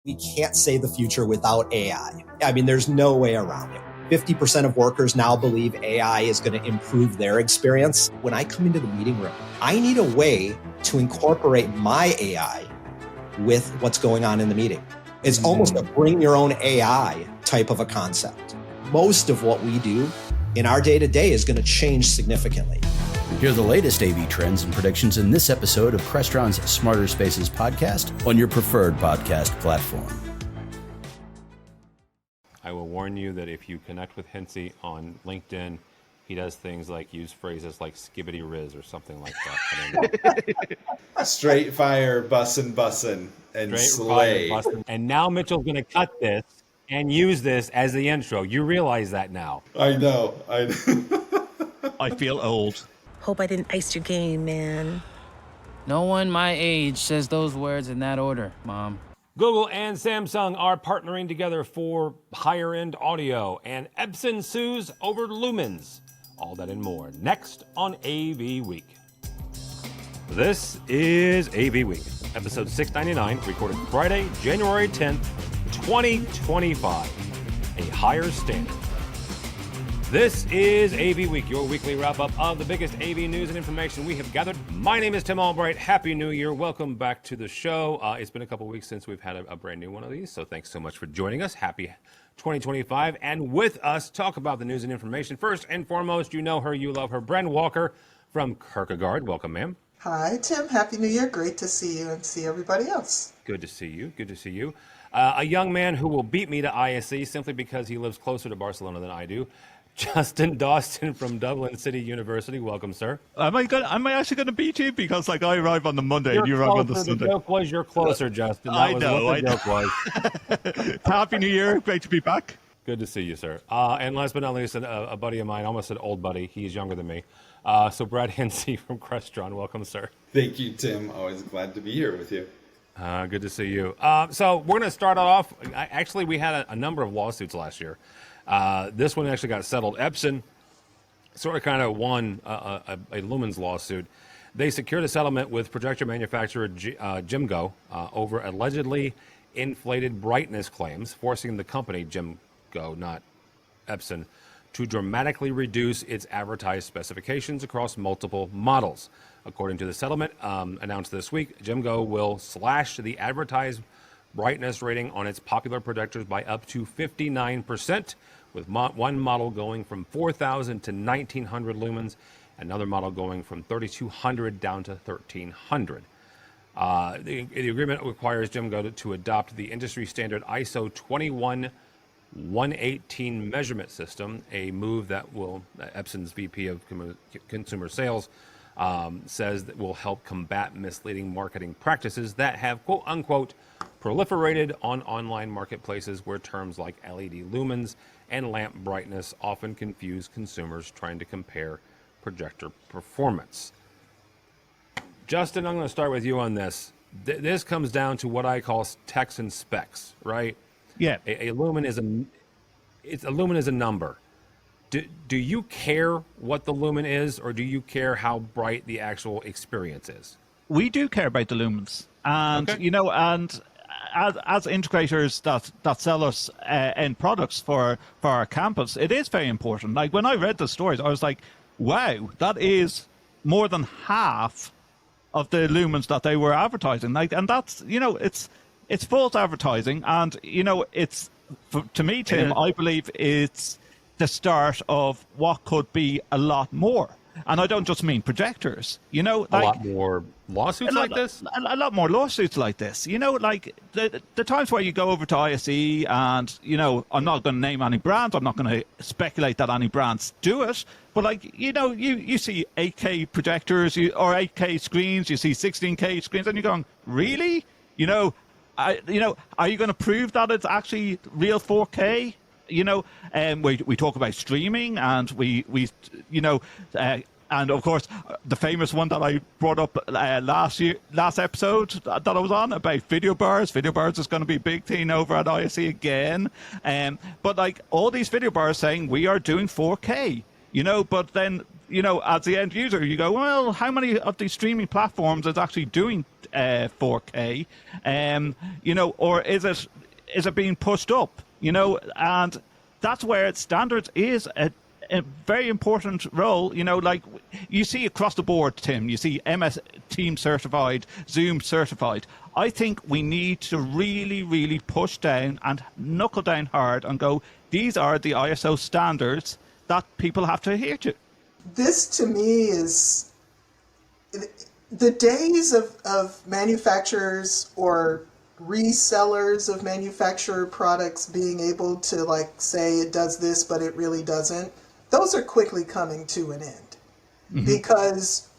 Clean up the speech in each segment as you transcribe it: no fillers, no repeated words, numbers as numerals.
We can't say the future without AI. I mean, there's no way around it. 50% of workers now believe AI is going to improve their experience. When I come into the meeting room, I need a way to incorporate my AI with what's going on in the meeting. It's almost a bring your own AI type of a concept. Most of what we do in our day-to-day is going to change significantly. Hear the latest AV trends and predictions in this episode of Crestron's Smarter Spaces podcast on your preferred podcast platform. I will warn you that if you connect with Hinsey on LinkedIn, he does things like use phrases like skibbity riz or something like that. I don't know. Straight fire, bussin', and slay. Bussin'. And now Mitchell's going to cut this and use this as the intro. You realize that now. I know. I feel old. Hope I didn't ice your game, man. No one my age says those words in that order, Mom. Google and Samsung are partnering together for higher-end audio, and Epson sues over lumens. All that and more next on AV Week. This is AV Week, episode 699, recorded Friday, January 10th, 2025. A higher standard. This is AV Week, your weekly wrap-up of the biggest AV news and information we have gathered. My name is Tim Albright. Happy New Year. Welcome back to the show. It's been a couple weeks since we've had a brand new one of these, so thanks so much for joining us. Happy 2025. And with us, talk about the news and information. First and foremost, you know her, you love her, Bren Walker from Kierkegaard. Welcome, ma'am. Hi, Tim. Happy New Year. Great to see you and see everybody else. Good to see you. Good to see you. A young man who will beat me to ISE simply because he lives closer to Barcelona than I do. Justin Dawson from Dublin City University. Welcome, sir. Am I actually going to beat you? Because I arrive on the Monday and you arrive on the Sunday. The joke was you're closer, Justin. I know. What the joke was. Happy New Year. Great to be back. Good to see you, sir. And last but not least, a buddy of mine, almost an old buddy. He's younger than me. So Brad Hinsey from Crestron. Welcome, sir. Thank you, Tim. Always glad to be here with you. Good to see you. So we're going to start off. Actually, we had a number of lawsuits last year. This one actually got settled. Epson sort of kind of won a lumens lawsuit. They secured a settlement with projector manufacturer JmGo over allegedly inflated brightness claims, forcing the company, JmGo, not Epson, to dramatically reduce its advertised specifications across multiple models. According to the settlement announced this week, JmGo will slash the advertised brightness rating on its popular projectors by up to 59%, with one model going from 4,000 to 1,900 lumens, another model going from 3,200 down to 1,300. The agreement requires JmGo to adopt the industry standard ISO 21118 measurement system, a move that will, Epson's VP of Consumer Sales says that will help combat misleading marketing practices that have, quote unquote, proliferated on online marketplaces where terms like LED lumens and lamp brightness often confuse consumers trying to compare projector performance. Justin, I'm going to start with you on this. This comes down to what I call text and specs, right? Yeah. A lumen is a number. Do you care what the lumen is, or do you care how bright the actual experience is? We do care about the lumens, and okay. As integrators that sell us end products for our campus, it is very important. Like when I read the stories, I was like, wow, that is more than half of the lumens that they were advertising. Like, and that's, it's false advertising, and it's, to me, Tim, I believe it's the start of what could be a lot more. And I don't just mean projectors, a lot more lawsuits like this? A lot more lawsuits like this. Like the times where you go over to ISE and, I'm not going to name any brands. I'm not going to speculate that any brands do it. But you see 8K projectors or 8K screens, you see 16K screens, and you're going, really? Are you going to prove that it's actually real 4K? We talk about streaming, and and of course the famous one that I brought up last episode that I was on about video bars. Video bars is going to be a big thing over at ISE again. But like all these video bars saying we are doing 4K, but then as the end user, you go, well, how many of these streaming platforms is actually doing 4K, or is it being pushed up? And that's where standards is a very important role. Like you see across the board, Tim, you see MS Team certified, Zoom certified. I think we need to really, really push down and knuckle down hard and go, these are the ISO standards that people have to adhere to. This to me is the days of manufacturers or resellers of manufacturer products being able to like say it does this but it really doesn't. Those are quickly coming to an end, because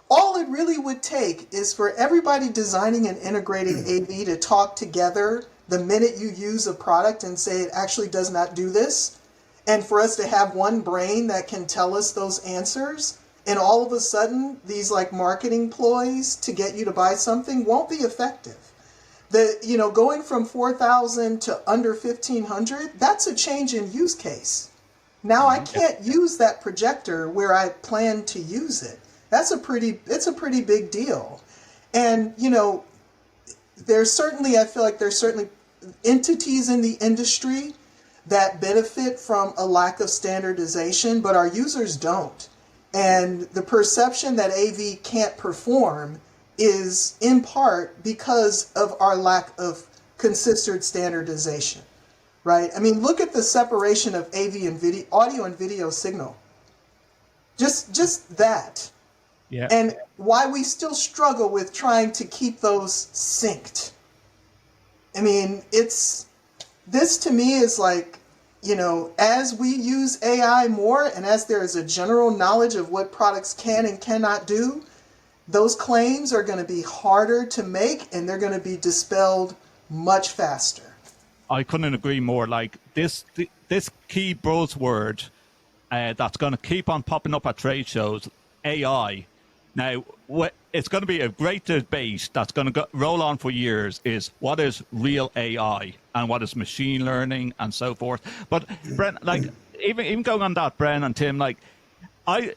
all it really would take is for everybody designing and integrating AV to talk together the minute you use a product and say it actually does not do this, and for us to have one brain that can tell us those answers, and all of a sudden these like marketing ploys to get you to buy something won't be effective. Going from 4,000 to under 1,500, that's a change in use case. Now I can't use that projector where I plan to use it. It's a pretty big deal. And, I feel like there's certainly entities in the industry that benefit from a lack of standardization, but our users don't. And the perception that AV can't perform is in part because of our lack of consistent standardization, right? I mean, look at the separation of AV and video, audio and video signal. Just that. Yeah. And why we still struggle with trying to keep those synced. I mean, this to me is like, as we use AI more and as there is a general knowledge of what products can and cannot do, those claims are going to be harder to make and they're going to be dispelled much faster. I couldn't agree more. Like this key buzzword that's going to keep on popping up at trade shows, AI. Now, it's going to be a great debate that's going to roll on for years is what is real AI and what is machine learning and so forth. But Brent, like even going on that, Brent and Tim, like I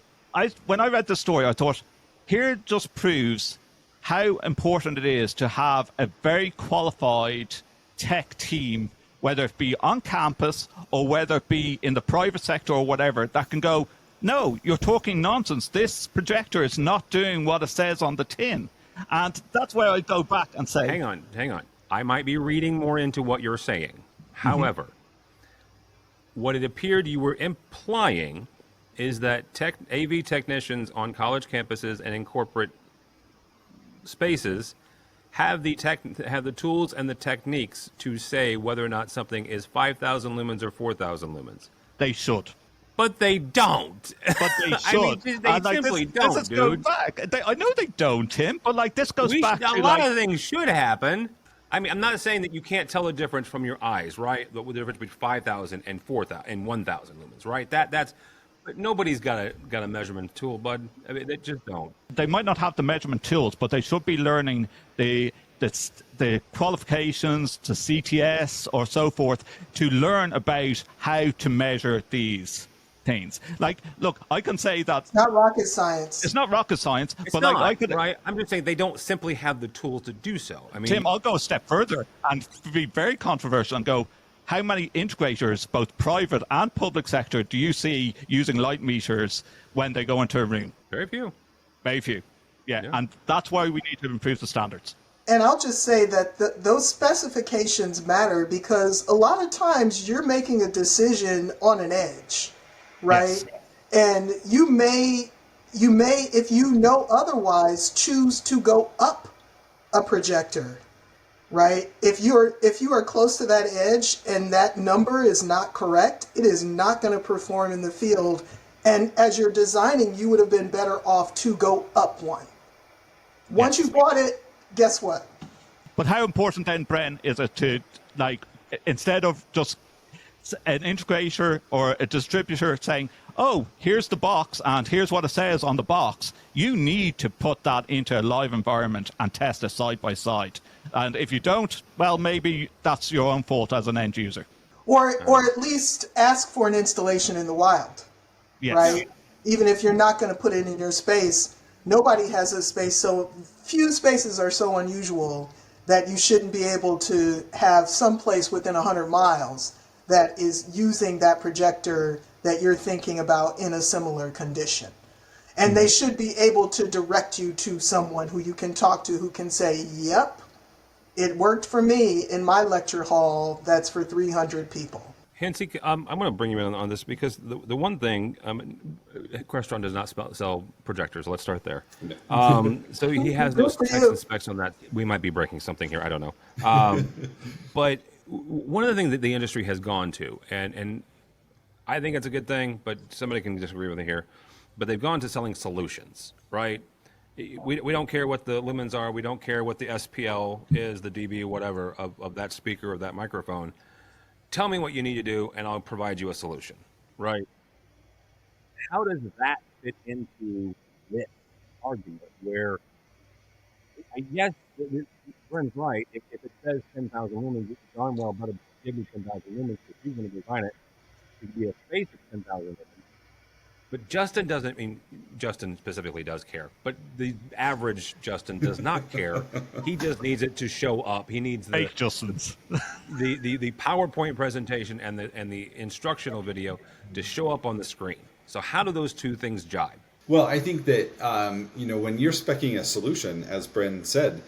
when I read the story, I thought, here just proves how important it is to have a very qualified tech team, whether it be on campus or whether it be in the private sector or whatever, that can go, no, you're talking nonsense. This projector is not doing what it says on the tin. And that's where I go back and say... Hang on. I might be reading more into what you're saying. However, what it appeared you were implying is that AV technicians on college campuses and in corporate spaces have the tools and the techniques to say whether or not something is 5,000 lumens or 4,000 lumens. They should. But they don't. But they should. They simply don't, this is dude. Going back. I know they don't, Tim, but this goes back to... A lot of things should happen. I mean, I'm not saying that you can't tell the difference from your eyes, right? The difference between 5,000 and 4,000 and 1,000 lumens, right? That's... But nobody's got a measurement tool, bud. I mean, they just don't. They might not have the measurement tools, but they should be learning the qualifications to CTS or so forth to learn about how to measure these things. Like, look, I can say that... It's not rocket science. It's not rocket science. But not, I could, right? I'm just saying they don't simply have the tools to do so. I mean, Tim, I'll go a step further and be very controversial and go, how many integrators, both private and public sector, do you see using light meters when they go into a room? Very few. Very few. Yeah, and that's why we need to improve the standards. And I'll just say that those specifications matter because a lot of times you're making a decision on an edge, right? Yes. And you may, if you know otherwise, choose to go up a projector. Right? If you are close to that edge and that number is not correct, it is not going to perform in the field. And as you're designing, you would have been better off to go up one. Once you bought it, guess what? But how important then, Bren, is it to, instead of just an integrator or a distributor saying, oh, here's the box and here's what it says on the box, you need to put that into a live environment and test it side by side. And if you don't, well, maybe that's your own fault as an end user. Or at least ask for an installation in the wild, yes. Right? Even if you're not going to put it in your space, Nobody has a space, so few spaces are so unusual that you shouldn't be able to have some place within 100 miles that is using that projector that you're thinking about in a similar condition. And they should be able to direct you to someone who you can talk to who can say, yep, it worked for me in my lecture hall that's for 300 people. Hansi, I'm going to bring you in on this because the one thing, Crestron does not sell projectors. Let's start there. So he has no Good for specs you. and specs on that. We might be breaking something here. I don't know. But one of the things that the industry has gone to, and I think it's a good thing, but somebody can disagree with me here, but they've gone to selling solutions, right? We don't care what the lumens are. We don't care what the SPL is, the dB, whatever, of that speaker or that microphone. Tell me what you need to do, and I'll provide you a solution, right? How does that fit into this argument where, I guess, Brent's right, if it says 10,000 lumens, it's darn well better give me 10,000 lumens because he's going to design it to be a space of 10,000 lumens. But Justin doesn't, Justin specifically does care, but the average Justin does not care. He just needs it to show up. He needs the Justin's. the PowerPoint presentation and the instructional video to show up on the screen. So how do those two things jibe? Well, I think that, when you're speccing a solution, as Bren said,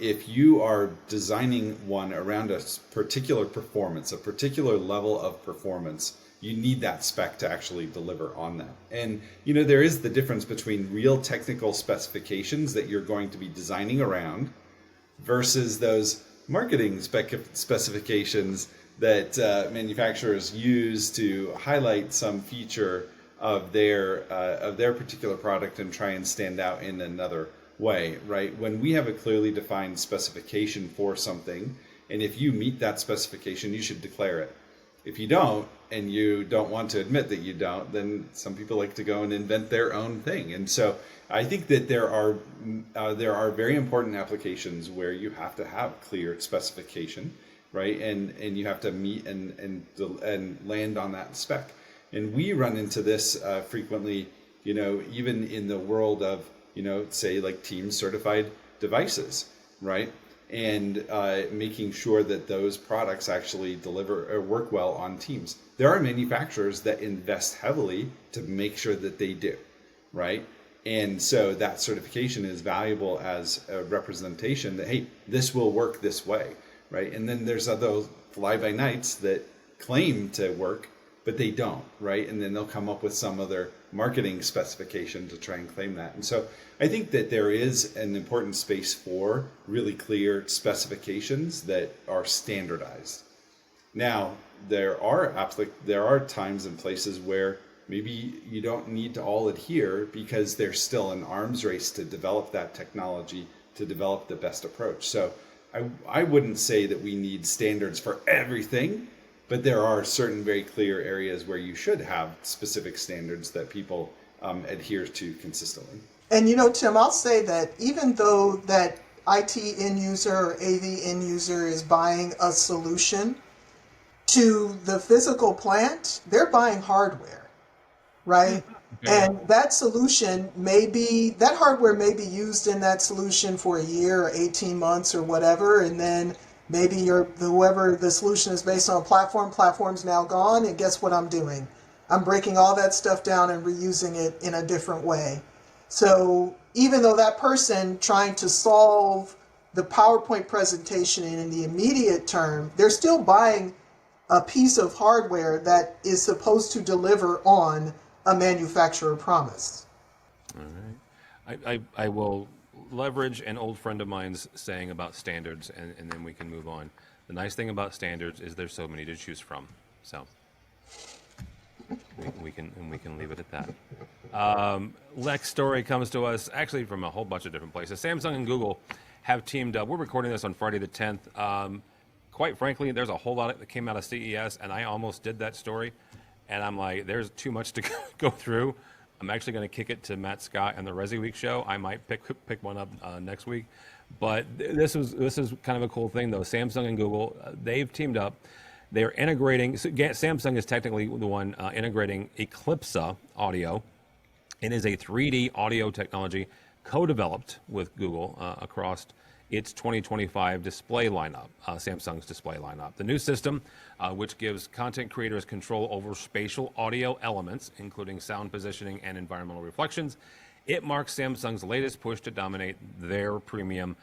if you are designing one around a particular performance, a particular level of performance, you need that spec to actually deliver on that. And, there is the difference between real technical specifications that you're going to be designing around versus those marketing specifications that manufacturers use to highlight some feature of their particular product and try and stand out in another way, right? When we have a clearly defined specification for something, and if you meet that specification, you should declare it. If you don't, and you don't want to admit that you don't, then some people like to go and invent their own thing. And so I think that there are very important applications where you have to have clear specification, right? And you have to meet and land on that spec. And we run into this frequently, even in the world of, say like Teams certified devices, right? And making sure that those products actually deliver or work well on Teams. There are manufacturers that invest heavily to make sure that they do, right? And so that certification is valuable as a representation that, hey, this will work this way, right? And then there's those fly-by-nights that claim to work, but they don't, right? And then they'll come up with some other marketing specification to try and claim that. And so I think that there is an important space for really clear specifications that are standardized. Now, there are times and places where maybe you don't need to all adhere because there's still an arms race to develop that technology, to develop the best approach. So I wouldn't say that we need standards for everything, but there are certain very clear areas where you should have specific standards that people adhere to consistently. And Tim, I'll say that even though that IT end user or AV end user is buying a solution to the physical plant, they're buying hardware, right? Okay. And that solution that hardware may be used in that solution for a year or 18 months or whatever, and then maybe whoever the solution is based on platform's now gone, and guess what I'm doing? I'm breaking all that stuff down and reusing it in a different way. So even though that person trying to solve the PowerPoint presentation in the immediate term, they're still buying a piece of hardware that is supposed to deliver on a manufacturer promise. All right. I will leverage an old friend of mine's saying about standards, and then we can move on. The nice thing about standards is there's so many to choose from. So we can leave it at that. Lex story comes to us actually from a whole bunch of different places. Samsung and Google have teamed up. We're recording this on Friday the 10th. Quite frankly, there's a whole lot that came out of CES, and I almost did that story. And I'm like, there's too much to go through. I'm actually going to kick it to Matt Scott and the ResiWeek show. I might pick one up next week. But this is kind of a cool thing, though. Samsung and Google, they've teamed up. They're integrating. So Samsung is technically the one integrating Eclipsa audio It is a 3D audio technology co-developed with Google across its 2025 display lineup, Samsung's display lineup. The new system, which gives content creators control over spatial audio elements, including sound positioning and environmental reflections, it marks Samsung's latest push to dominate their premium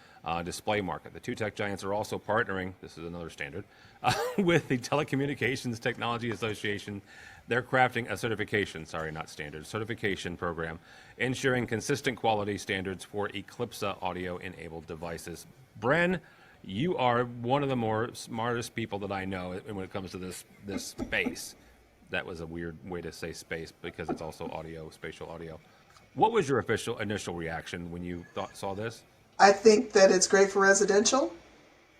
display market. The two tech giants are also partnering, this is another standard, with the Telecommunications Technology Association. They're crafting a certification program, ensuring consistent quality standards for Eclipsa audio-enabled devices. Bren, you are one of the more smartest people that I know when it comes to this space. That was a weird way to say space because it's also audio, spatial audio. What was your initial reaction when you saw this? I think that it's great for residential.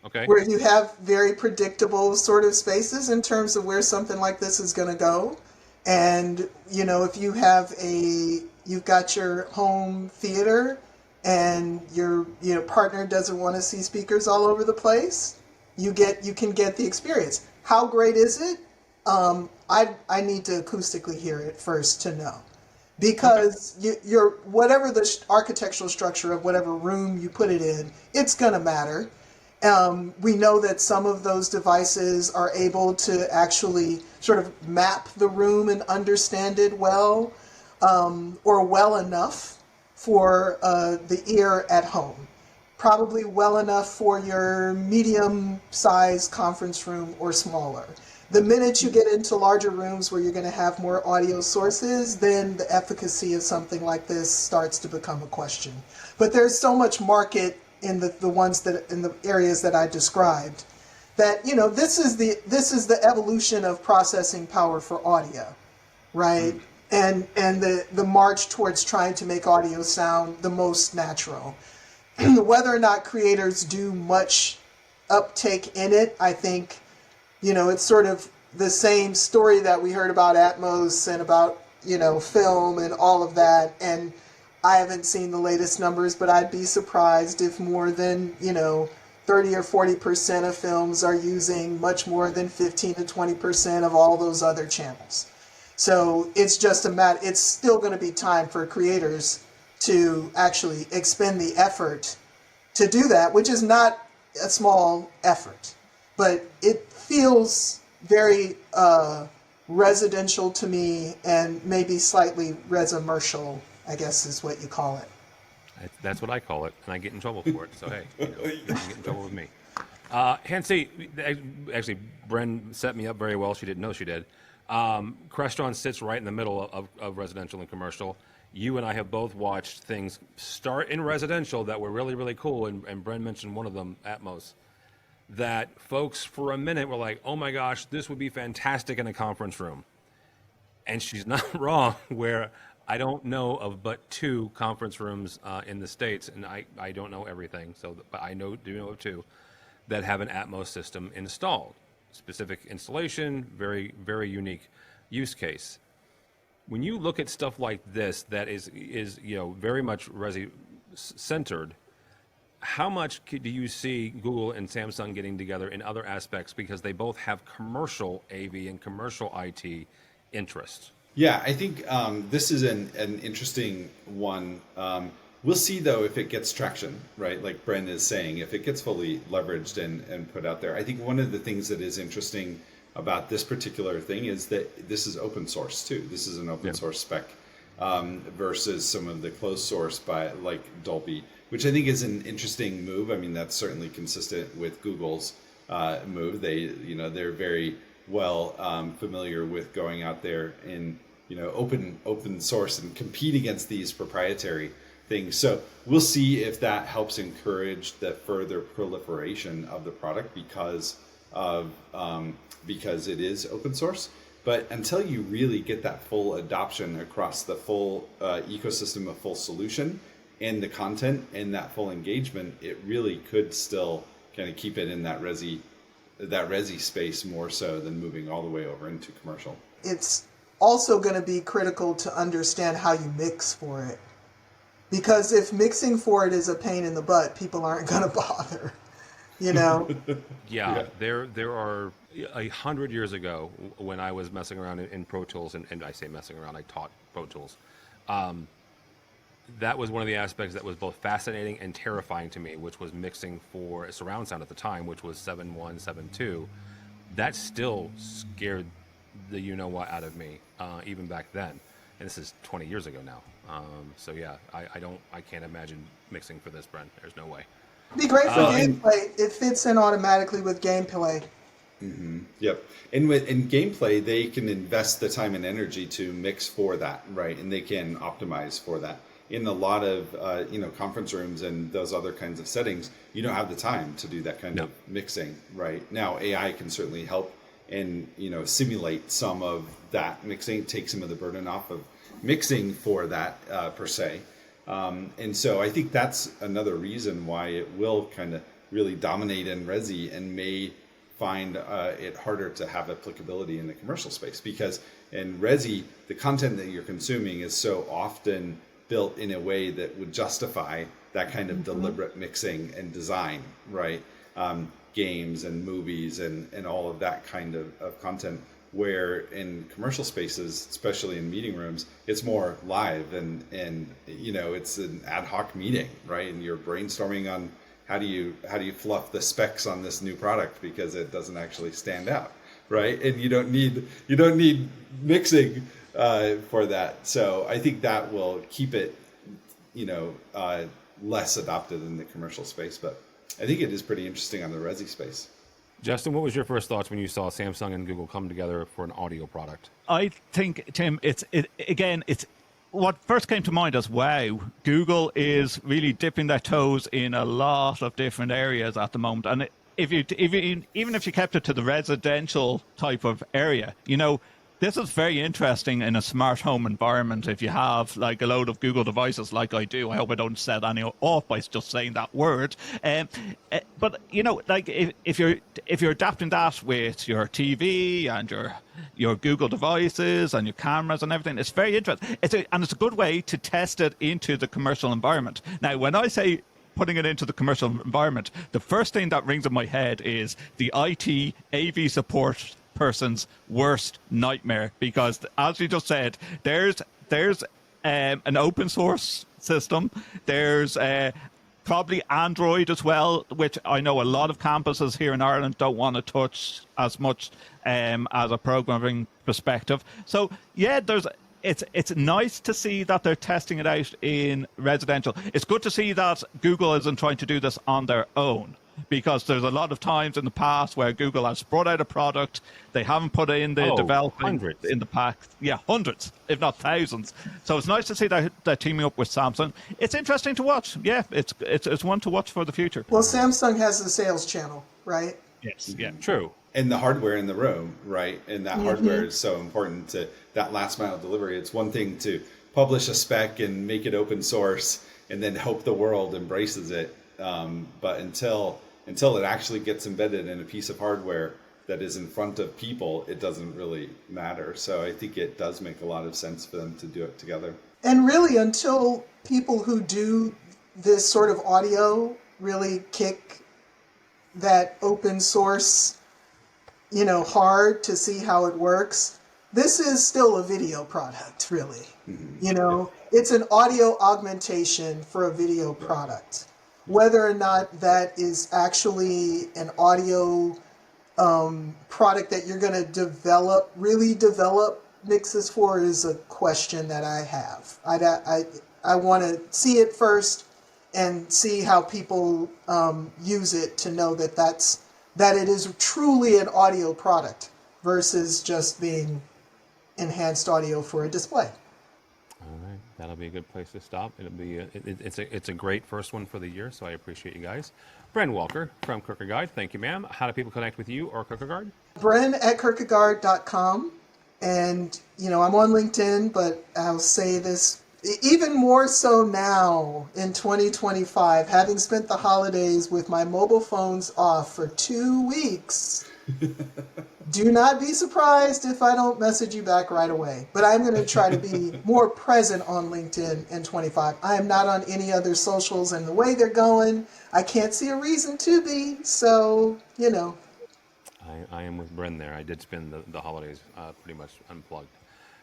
Okay. Where you have very predictable sort of spaces in terms of where something like this is going to go. And, you know, if you've got your home theater and your partner doesn't want to see speakers all over the place, you can get the experience. How great is it? I need to acoustically hear it first to know. Because you're whatever the architectural structure of whatever room you put it in, it's going to matter. We know that some of those devices are able to actually sort of map the room and understand it well, or well enough for the ear at home. Probably well enough for your medium-sized conference room or smaller. The minute you get into larger rooms where you're going to have more audio sources, then the efficacy of something like this starts to become a question. But there's so much market in the ones that in the areas that I described, that this is the evolution of processing power for audio, right? And the march towards trying to make audio sound the most natural. Whether or not creators do much uptake in it, I think it's sort of the same story that we heard about Atmos and about film and all of that. And I haven't seen the latest numbers, but I'd be surprised if more than, 30 or 40% of films are using much more than 15 to 20% of all those other channels. So it's just it's still going to be time for creators to actually expend the effort to do that, which is not a small effort, but it feels very residential to me and maybe slightly resimercial, I guess is what you call it. That's what I call it, and I get in trouble for it. So hey, you can get in trouble with me. Hansi, actually, Bren set me up very well. She didn't know she did. Crestron sits right in the middle of residential and commercial. You and I have both watched things start in residential that were really, really cool, and Bren mentioned one of them, Atmos, that folks for a minute were like, oh my gosh, this would be fantastic in a conference room. And she's not wrong, where I don't know of but 2 conference rooms in the States, and I don't know everything, but I do know of 2 that have an Atmos system installed. Specific installation, very, very unique use case. When you look at stuff like this that is very much resi-centered, how much do you see Google and Samsung getting together in other aspects, because they both have commercial AV and commercial IT interests? Yeah, I think this is an interesting one. We'll see, though, if it gets traction, right? Like Bren is saying, if it gets fully leveraged and put out there. I think one of the things that is interesting about this particular thing is that this is open source, too. This is an open source spec versus some of the closed source by like Dolby, which I think is an interesting move. I mean, that's certainly consistent with Google's move. They're very well familiar with going out there in open source and compete against these proprietary things. So we'll see if that helps encourage the further proliferation of the product because it is open source. But until you really get that full adoption across the full ecosystem of full solution and the content and that full engagement, it really could still kind of keep it in that resi space more so than moving all the way over into commercial. It's also going to be critical to understand how you mix for it. Because if mixing for it is a pain in the butt, people aren't going to bother, Yeah, there are 100 years ago when I was messing around in Pro Tools, and I say messing around, I taught Pro Tools. That was one of the aspects that was both fascinating and terrifying to me, which was mixing for surround sound at the time, which was 7.1, 7.2. That still scared the you-know-what out of me, even back then. And this is 20 years ago now. So yeah, I can't imagine mixing for this, Brent. There's no way. It'd be great for gameplay. It fits in automatically with gameplay. Yep. And in gameplay, they can invest the time and energy to mix for that, right? And they can optimize for that. In a lot of conference rooms and those other kinds of settings, you don't have the time to do that kind of mixing, right? Now AI can certainly help and simulate some of that mixing, take some of the burden off of mixing for that per se. And so I think that's another reason why it will kind of really dominate in Resi and may find it harder to have applicability in the commercial space, because in Resi, the content that you're consuming is so often built in a way that would justify that kind of deliberate mixing and design, right? Games and movies and all of that kind of content, where in commercial spaces, especially in meeting rooms, it's more live and it's an ad hoc meeting, right? And you're brainstorming on how do you fluff the specs on this new product because it doesn't actually stand out, right? And you don't need mixing for that. So I think that will keep it less adopted in the commercial space, but I think it is pretty interesting on the Resi space. Justin, what was your first thoughts when you saw Samsung and Google come together for an audio product? I think, Tim, it's what first came to mind as, wow, Google is really dipping their toes in a lot of different areas at the moment. And even if you kept it to the residential type of area, this is very interesting in a smart home environment. If you have like a load of Google devices like I do, I hope I don't set any off by just saying that word. But like if you're adapting that with your TV and your Google devices and your cameras and everything, it's very interesting. It's a good way to test it into the commercial environment. Now, when I say putting it into the commercial environment, the first thing that rings in my head is the IT AV support person's worst nightmare, because as you just said, there's an open source system, there's probably Android as well, which I know a lot of campuses here in Ireland don't want to touch as much as a programming perspective. So yeah, it's nice to see that they're testing it out in residential. It's good to see that Google isn't trying to do this on their own, because there's a lot of times in the past where Google has brought out a product, they haven't put in the development hundreds in the pack. Yeah, hundreds, if not thousands. So it's nice to see that they're teaming up with Samsung. It's interesting to watch. Yeah, it's one to watch for the future. Well, Samsung has the sales channel, right? Yes, yeah. True. And the hardware in the room, right? And that hardware is so important to that last mile delivery. It's one thing to publish a spec and make it open source and then hope the world embraces it. But until it actually gets embedded in a piece of hardware that is in front of people, it doesn't really matter. So I think it does make a lot of sense for them to do it together. And really, until people who do this sort of audio really kick that open source, hard to see how it works, this is still a video product, really. It's an audio augmentation for a video product. Whether or not that is actually an audio product that you're going to really develop mixes for, is a question that I have. I want to see it first and see how people use it to know that it is truly an audio product versus just being enhanced audio for a display. All right, that'll be a good place to stop. It'll be it's a great first one for the year, so I appreciate you guys. Bren Walker from Kierkegaard, thank you, ma'am. How do people connect with you or Kierkegaard? Bren at Kierkegaard.com, and I'm on LinkedIn, but I'll say this even more so now in 2025, having spent the holidays with my mobile phones off for 2 weeks. Do not be surprised if I don't message you back right away. But I'm going to try to be more present on LinkedIn in 25. I am not on any other socials, and the way they're going, I can't see a reason to be. So, I am with Bren there. I did spend the holidays pretty much unplugged.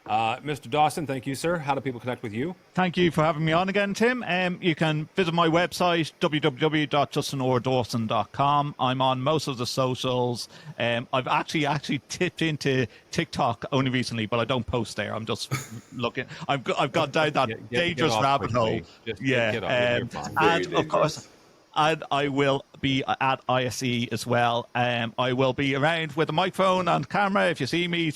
Mr. Dawson, thank you, sir. How do people connect with you? Thank you for having me on again, Tim. You can visit my website, www.justinordawson.com. I'm on most of the socials. I've actually tipped into TikTok only recently, but I don't post there. I'm just looking. I've gone down that dangerous rabbit hole. Get off. You're fine. And of course, and I will be at ISE as well. I will be around with a microphone and camera. If you see me,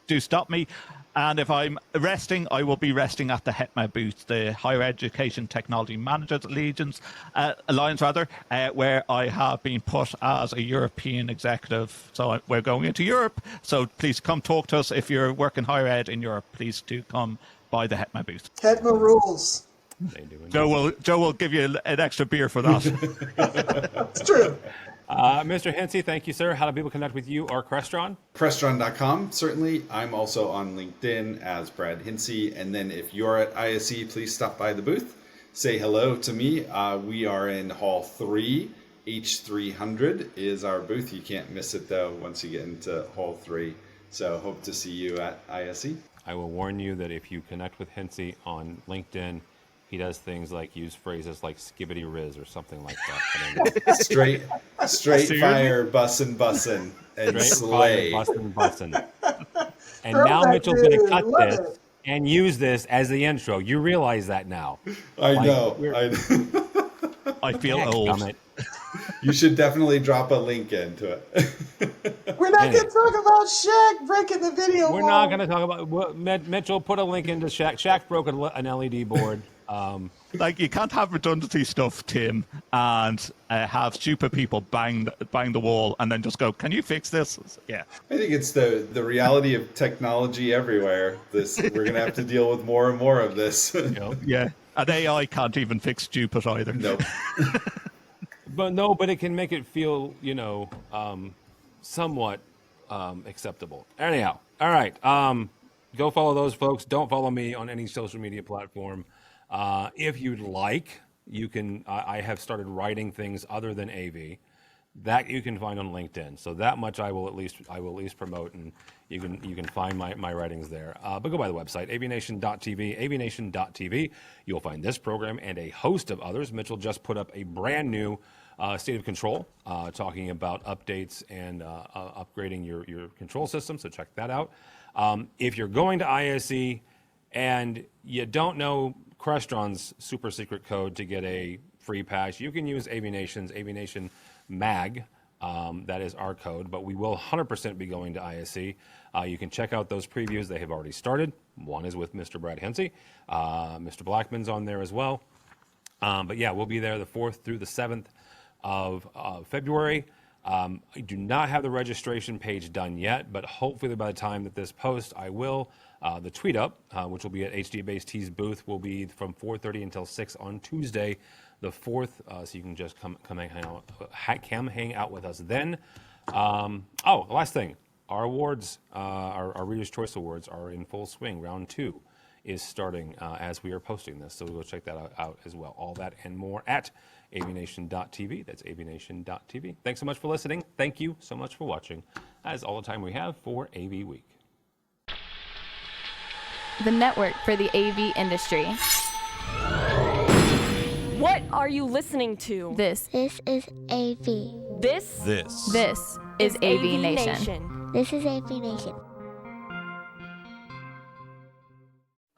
do stop me. And if I'm resting, I will be resting at the HETMA booth, the Higher Education Technology Managers Alliance, where I have been put as a European executive. So we're going into Europe. So please come talk to us. If you're working higher ed in Europe, please do come by the HETMA booth. HETMA rules. Joe will give you an extra beer for that. It's true. Mr. Hensey, thank you, sir. How do people connect with you or Crestron? Crestron.com, certainly. I'm also on LinkedIn as Brad Hensey. And then if you're at ISE, please stop by the booth. Say hello to me. We are in Hall 3. H300 is our booth. You can't miss it, though, once you get into Hall 3. So hope to see you at ISE. I will warn you that if you connect with Hensey on LinkedIn, he does things like use phrases like skibbity riz or something like that. Straight fire, bussin', and slay. Bussin'. And now Mitchell's going to cut this and use this as the intro. You realize that now. I know. I feel old. You should definitely drop a link into it. We're not going to talk about Shaq breaking the video We're not going to talk about Mitchell. Put a link into Shaq. Shaq broke an LED board. Like, you can't have redundancy stuff, Tim, and have stupid people bang the wall and then just go, "Can you fix this?" Yeah, I think it's the reality of technology everywhere. We're going to have to deal with more and more of this. Yeah, and AI can't even fix stupid either. Nope. But it can make it feel, somewhat acceptable. Anyhow, all right. Go follow those folks. Don't follow me on any social media platform. If you'd like, you can. I have started writing things other than AV that you can find on LinkedIn. So that much I will at least promote, and you can find my writings there. But go by the website AVNation.tv, AVNation.tv. You'll find this program and a host of others. Mitchell just put up a brand new State of Control, talking about updates and upgrading your control system. So check that out. If you're going to ISE and you don't know Crestron's super secret code to get a free pass, you can use AVNation's AVNation MAG. That is our code, but we will 100% be going to ISE. You can check out those previews. They have already started. One is with Mr. Brad Hensey. Mr. Blackman's on there as well. But yeah, we'll be there the 4th through the 7th of February. I do not have the registration page done yet, but hopefully by the time that this posts, I will. The tweet up, which will be at HDBaseT's booth, will be from 4:30 until 6 on Tuesday, the 4th. So you can just come hang out with us then. Last thing, our awards, our Reader's Choice Awards are in full swing. Round 2 is starting as we are posting this, so we'll check that out as well. All that and more at AVNation.tv. That's AVNation.tv. Thanks so much for listening. Thank you so much for watching. That is all the time we have for AV Week. The network for the AV industry. What are you listening to? This is AV. This is AVNation. This is AVNation.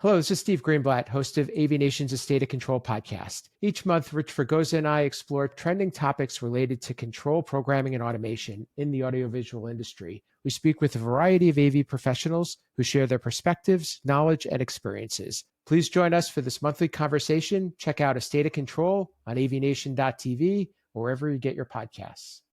Hello, this is Steve Greenblatt, host of AVNation's A State of Control podcast. Each month, Rich Fregosa and I explore trending topics related to control programming and automation in the audiovisual industry. We speak with a variety of AV professionals who share their perspectives, knowledge, and experiences. Please join us for this monthly conversation. Check out A State of Control on avnation.tv or wherever you get your podcasts.